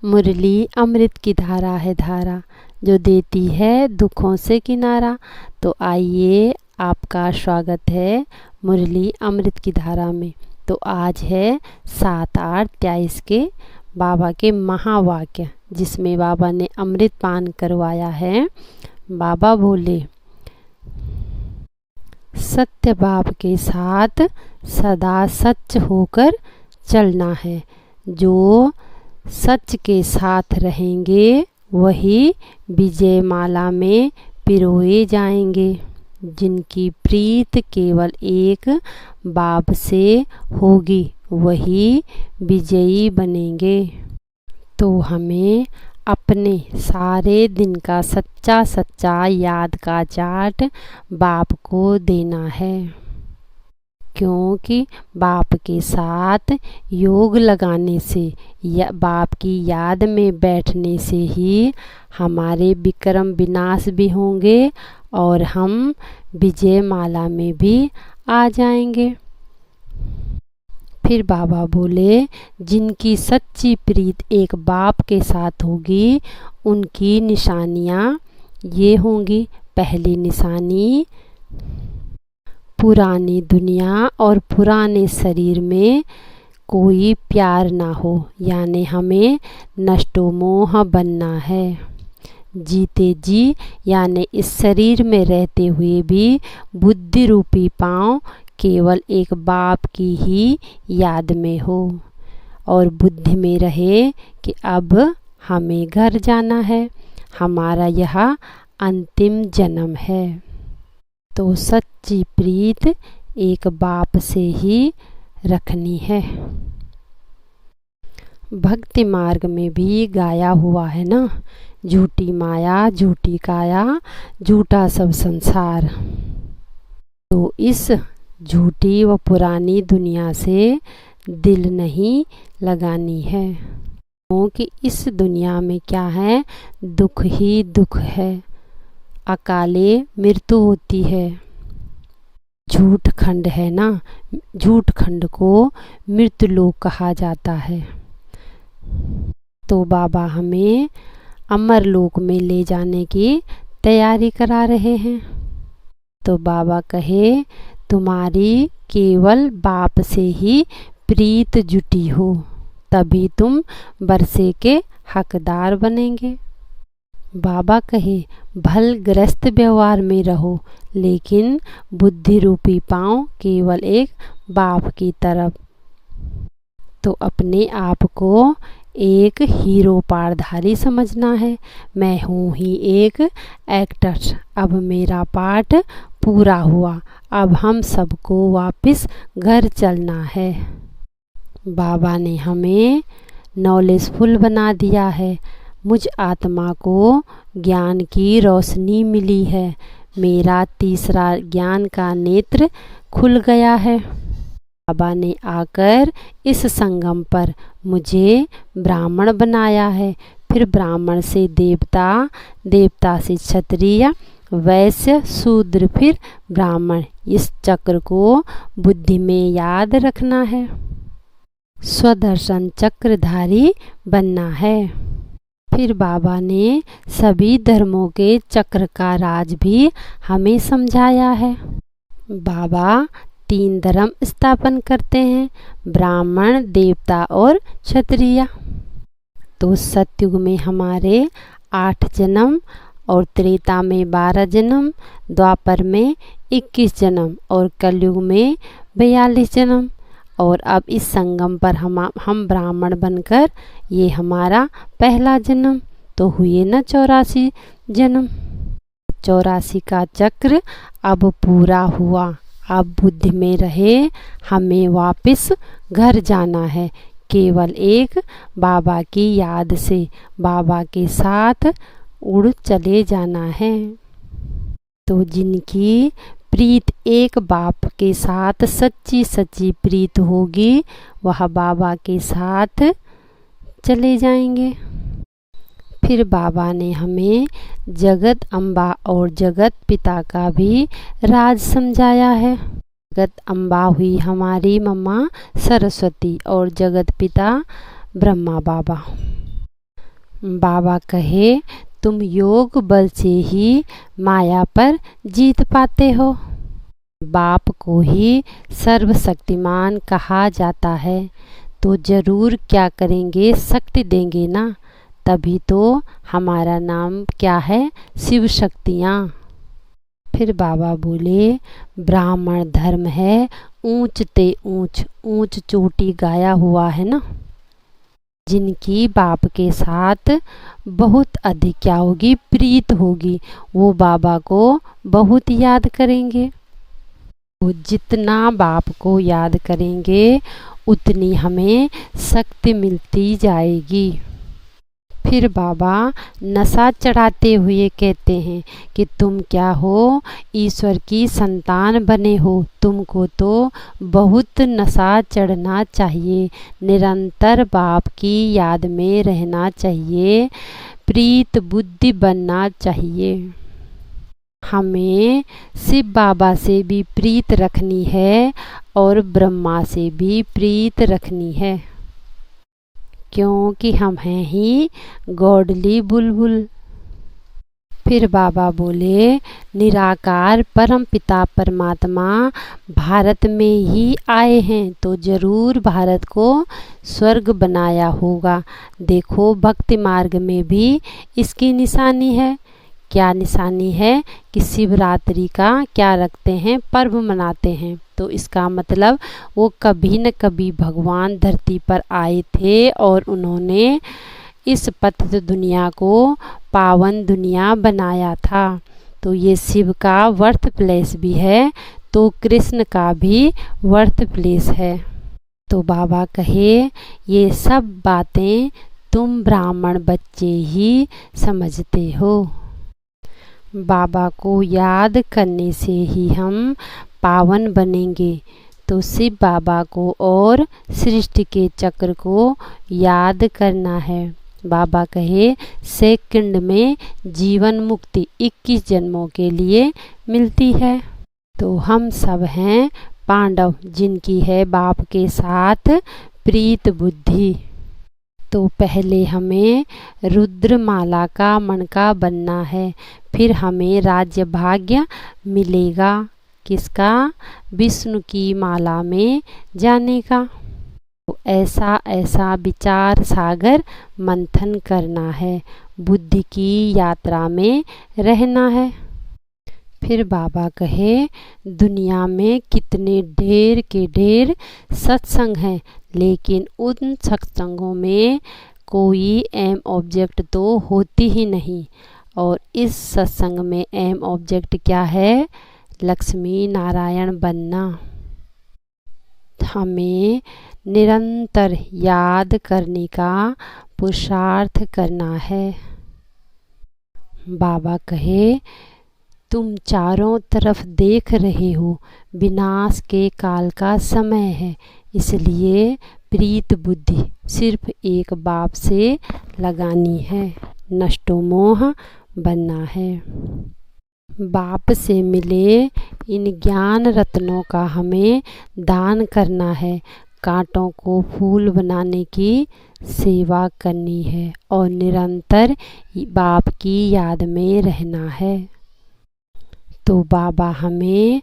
मुरली अमृत की धारा है धारा, जो देती है दुखों से किनारा। तो आइए, आपका स्वागत है मुरली अमृत की धारा में। तो आज है 7/8/23 के बाबा के महावाक्य, जिसमें बाबा ने अमृत पान करवाया है। बाबा बोले, सत्य बाप के साथ सदा सच होकर चलना है। जो सच के साथ रहेंगे वही विजय माला में पिरोए जाएंगे। जिनकी प्रीत केवल एक बाप से होगी वही विजयी बनेंगे। तो हमें अपने सारे दिन का सच्चा सच्चा याद का चाट बाप को देना है, क्योंकि बाप के साथ योग लगाने से या बाप की याद में बैठने से ही हमारे विक्रम विनाश भी होंगे और हम विजय माला में भी आ जाएंगे। फिर बाबा बोले, जिनकी सच्ची प्रीत एक बाप के साथ होगी उनकी निशानियाँ ये होंगी। पहली निशानी, पुरानी दुनिया और पुराने शरीर में कोई प्यार ना हो, यानी हमें नष्टो मोह बनना है। जीते जी यानी इस शरीर में रहते हुए भी बुद्धि रूपी पाँव केवल एक बाप की ही याद में हो और बुद्धि में रहे कि अब हमें घर जाना है, हमारा यह अंतिम जन्म है। तो सच्ची प्रीत एक बाप से ही रखनी है। भक्ति मार्ग में भी गाया हुआ है ना, झूठी माया झूठी काया झूठा सब संसार। तो इस झूठी व पुरानी दुनिया से दिल नहीं लगानी है, क्योंकि इस दुनिया में क्या है, दुख ही दुख है। अकाले मृत्यु होती है। झूठ खंड है ना, झूठ खंड को मृत्यु लोक कहा जाता है। तो बाबा हमें अमर लोक में ले जाने की तैयारी करा रहे हैं। तो बाबा कहे, तुम्हारी केवल बाप से ही प्रीत जुटी हो, तभी तुम बरसे के हकदार बनेंगे। बाबा कहे, भल ग्रस्त व्यवहार में रहो, लेकिन बुद्धि रूपी पाँव केवल एक बाप की तरफ। तो अपने आप को एक हीरो पारधारी समझना है। मैं हूँ ही एक एक्टर, अब मेरा पार्ट पूरा हुआ, अब हम सबको वापस घर चलना है। बाबा ने हमें नॉलेजफुल बना दिया है। मुझ आत्मा को ज्ञान की रोशनी मिली है। मेरा तीसरा ज्ञान का नेत्र खुल गया है। बाबा ने आकर इस संगम पर मुझे ब्राह्मण बनाया है, फिर ब्राह्मण से देवता, देवता से क्षत्रिय, वैश्य, शूद्र, फिर ब्राह्मण। इस चक्र को बुद्धि में याद रखना है। स्वदर्शन चक्रधारी बनना है। फिर बाबा ने सभी धर्मों के चक्र का राज भी हमें समझाया है। बाबा 3 धर्म स्थापन करते हैं, ब्राह्मण, देवता और क्षत्रिय। तो सतयुग में हमारे 8 जन्म और त्रेता में 12 जन्म, द्वापर में 21 जन्म और कलयुग में 42 जन्म। और अब इस संगम पर हम ब्राह्मण बनकर ये हमारा पहला जन्म। तो हुए ना 84 जन्म। 84 का चक्र अब पूरा हुआ। अब बुद्धि में रहे हमें वापस घर जाना है, केवल एक बाबा की याद से बाबा के साथ उड़ चले जाना है। तो जिनकी प्रीत एक बाप के साथ सच्ची सच्ची प्रीत होगी वह बाबा के साथ चले जाएंगे। फिर बाबा ने हमें जगत अम्बा और जगत पिता का भी राज समझाया है। जगत अम्बा हुई हमारी मम्मा सरस्वती और जगत पिता ब्रह्मा बाबा। बाबा कहे तुम योग बल से ही माया पर जीत पाते हो। बाप को ही सर्वशक्तिमान कहा जाता है, तो जरूर क्या करेंगे, शक्ति देंगे ना, तभी तो हमारा नाम क्या है, शिव शक्तियाँ। फिर बाबा बोले ब्राह्मण धर्म है ऊंच ते ऊंच, ऊंच चोटी गाया हुआ है ना। जिनकी बाप के साथ बहुत अधिक क्या होगी, प्रीत होगी, वो बाबा को बहुत याद करेंगे। तो जितना बाप को याद करेंगे उतनी हमें शक्ति मिलती जाएगी। फिर बाबा नशा चढ़ाते हुए कहते हैं कि तुम क्या हो, ईश्वर की संतान बने हो, तुमको तो बहुत नशा चढ़ना चाहिए, निरंतर बाप की याद में रहना चाहिए, प्रीत बुद्धि बनना चाहिए। हमें शिव बाबा से भी प्रीत रखनी है और ब्रह्मा से भी प्रीत रखनी है, क्योंकि हम हैं ही गॉडली बुलबुल। फिर बाबा बोले निराकार परम पिता परमात्मा भारत में ही आए हैं, तो जरूर भारत को स्वर्ग बनाया होगा। देखो भक्ति मार्ग में भी इसकी निशानी है। क्या निशानी है कि शिवरात्रि का क्या रखते हैं, पर्व मनाते हैं, तो इसका मतलब वो कभी न कभी भगवान धरती पर आए थे और उन्होंने इस पतित दुनिया को पावन दुनिया बनाया था। तो ये शिव का बर्थ प्लेस भी है, तो कृष्ण का भी बर्थ प्लेस है। तो बाबा कहे ये सब बातें तुम ब्राह्मण बच्चे ही समझते हो। बाबा को याद करने से ही हम पावन बनेंगे। तो शिव बाबा को और सृष्टि के चक्र को याद करना है। बाबा कहे सेकंड में जीवन मुक्ति 21 जन्मों के लिए मिलती है। तो हम सब हैं पांडव, जिनकी है बाप के साथ प्रीत बुद्धि। तो पहले हमें रुद्रमाला का मणका बनना है, फिर हमें राज्य भाग्य मिलेगा। किसका? विष्णु की माला में जाने का। तो ऐसा ऐसा विचार सागर मंथन करना है, बुद्धि की यात्रा में रहना है। फिर बाबा कहे दुनिया में कितने ढेर के ढेर सत्संग हैं, लेकिन उन सत्संगों में कोई एम ऑब्जेक्ट तो होती ही नहीं। और इस सत्संग में एम ऑब्जेक्ट क्या है? लक्ष्मी नारायण बनना। हमें निरंतर याद करने का पुरुषार्थ करना है। बाबा कहे तुम चारों तरफ देख रहे हो, विनाश के काल का समय है, इसलिए प्रीत बुद्धि सिर्फ एक बाप से लगानी है, नष्टो मोह बनना है। बाप से मिले इन ज्ञान रत्नों का हमें दान करना है, कांटों को फूल बनाने की सेवा करनी है और निरंतर बाप की याद में रहना है। तो बाबा हमें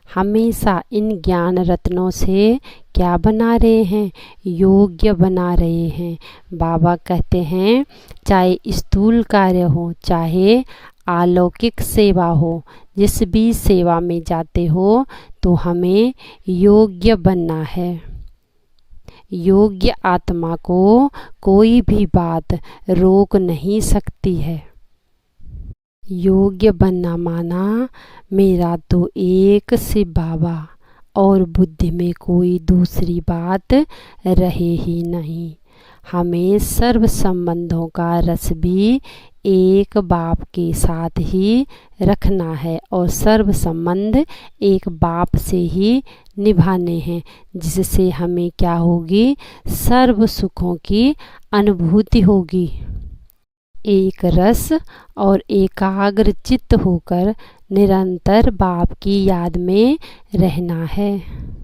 हमेशा इन ज्ञान रत्नों से क्या बना रहे हैं? योग्य बना रहे हैं। बाबा कहते हैं चाहे स्थूल कार्य हो, चाहे अलौकिक सेवा हो, जिस भी सेवा में जाते हो तो हमें योग्य बनना है। योग्य आत्मा को कोई भी बात रोक नहीं सकती है। योग्य बनना माना मेरा तो एक शिव बाबा और बुद्धि में कोई दूसरी बात रहे ही नहीं। हमें सर्व संबंधों का रस भी एक बाप के साथ ही रखना है और सर्व संबंध एक बाप से ही निभाने हैं, जिससे हमें क्या होगी? सर्व सुखों की अनुभूति होगी। एक रस और एकाग्र चित्त होकर निरंतर बाप की याद में रहना है।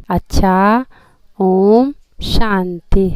अच्छा, ओम शांति।